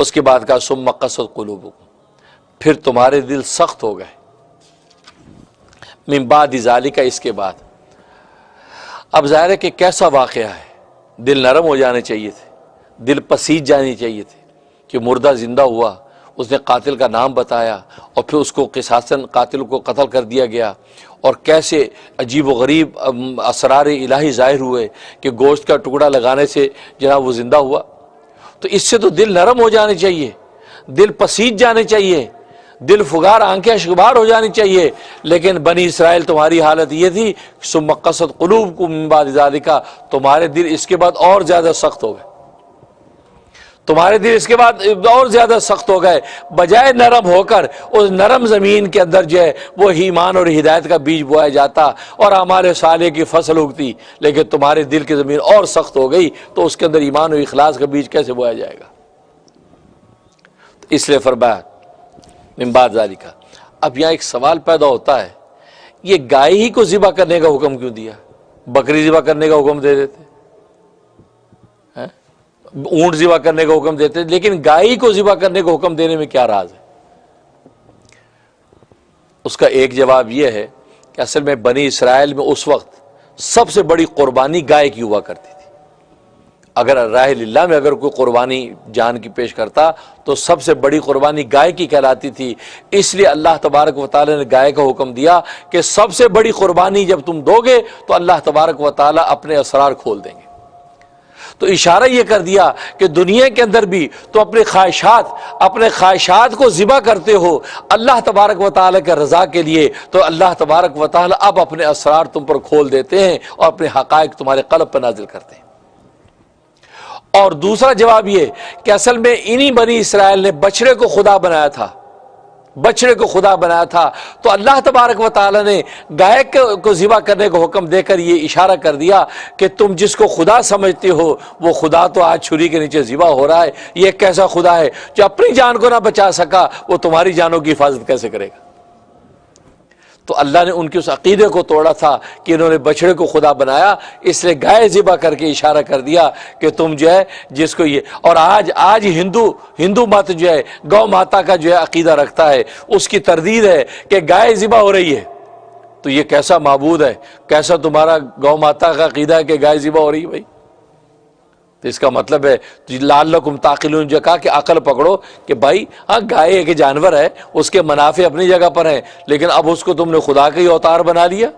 اس کے بعد کہا ثم قست قلوبکم، پھر تمہارے دل سخت ہو گئے، من بعد ذالک، اس کے بعد۔ اب ظاہر ہے کہ کیسا واقعہ ہے، دل نرم ہو جانے چاہیے تھے، دل پسیج جانی چاہیے تھے کہ مردہ زندہ ہوا، اس نے قاتل کا نام بتایا اور پھر اس کو قصاصاً قاتل کو قتل کر دیا گیا، اور کیسے عجیب و غریب اسرار الہی ظاہر ہوئے کہ گوشت کا ٹکڑا لگانے سے جناب وہ زندہ ہوا۔ تو اس سے تو دل نرم ہو جانے چاہیے، دل پسیج جانے چاہیے، دل فگار، آنکھیں اشکبار ہو جانی چاہیے، لیکن بنی اسرائیل تمہاری حالت یہ تھی ثم قست قلوبکم من بعد ذالک، تمہارے دل اس کے بعد اور زیادہ سخت ہو گئے، تمہارے دل اس کے بعد اور زیادہ سخت ہو گئے، بجائے نرم ہو کر اس نرم زمین کے اندر جو ہے وہ ایمان اور ہدایت کا بیج بویا جاتا اور اعمال صالح کی فصل اگتی، لیکن تمہارے دل کی زمین اور سخت ہو گئی تو اس کے اندر ایمان و اخلاص کا بیج کیسے بویا جائے گا؟ اس لیے فرمایا من بعد ذالک۔ اب یہاں ایک سوال پیدا ہوتا ہے، یہ گائے ہی کو ذبح کرنے کا حکم کیوں دیا؟ بکری ذبح کرنے کا حکم دے دیتے، اونٹ ذبح کرنے کا حکم دیتے، لیکن گائے کو ذبح کرنے کا حکم دینے میں کیا راز ہے؟ اس کا ایک جواب یہ ہے کہ اصل میں بنی اسرائیل میں اس وقت سب سے بڑی قربانی گائے کی ہوا کرتی تھی۔ اگر راہ اللہ میں اگر کوئی قربانی جان کی پیش کرتا تو سب سے بڑی قربانی گائے کی کہلاتی تھی، اس لیے اللہ تبارک و تعالی نے گائے کا حکم دیا کہ سب سے بڑی قربانی جب تم دو گے تو اللہ تبارک و تعالی اپنے اسرار کھول دیں گے۔ تو اشارہ یہ کر دیا کہ دنیا کے اندر بھی تو اپنے خواہشات کو ذبح کرتے ہو اللہ تبارک و تعالی کے رضا کے لیے، تو اللہ تبارک و تعالی اب اپنے اسرار تم پر کھول دیتے ہیں اور اپنے حقائق تمہارے قلب پر نازل کرتے ہیں۔ اور دوسرا جواب یہ کہ اصل میں انہی بنی اسرائیل نے بچڑے کو خدا بنایا تھا، بچڑے کو خدا بنایا تھا، تو اللہ تبارک و تعالی نے گائے کو ذبح کرنے کا حکم دے کر یہ اشارہ کر دیا کہ تم جس کو خدا سمجھتے ہو وہ خدا تو آج چھری کے نیچے ذبح ہو رہا ہے۔ یہ کیسا خدا ہے جو اپنی جان کو نہ بچا سکا، وہ تمہاری جانوں کی حفاظت کیسے کرے گا؟ تو اللہ نے ان کے اس عقیدے کو توڑا تھا کہ انہوں نے بچڑے کو خدا بنایا، اس لیے گائے ذبح کر کے اشارہ کر دیا کہ تم جو ہے جس کو یہ، اور آج ہندو مت جو ہے گو ماتا کا جو ہے عقیدہ رکھتا ہے، اس کی تردید ہے کہ گائے ذبح ہو رہی ہے، تو یہ کیسا معبود ہے، کیسا تمہارا گو ماتا کا عقیدہ ہے کہ گائے ذبح ہو رہی ہے؟ بھائی تو اس کا مطلب ہے لعلکم تعقلون، جو کہا کہ عقل پکڑو کہ بھائی ہاں گائے ایک جانور ہے، اس کے منافع اپنی جگہ پر ہیں، لیکن اب اس کو تم نے خدا کا ہی اوتار بنا لیا۔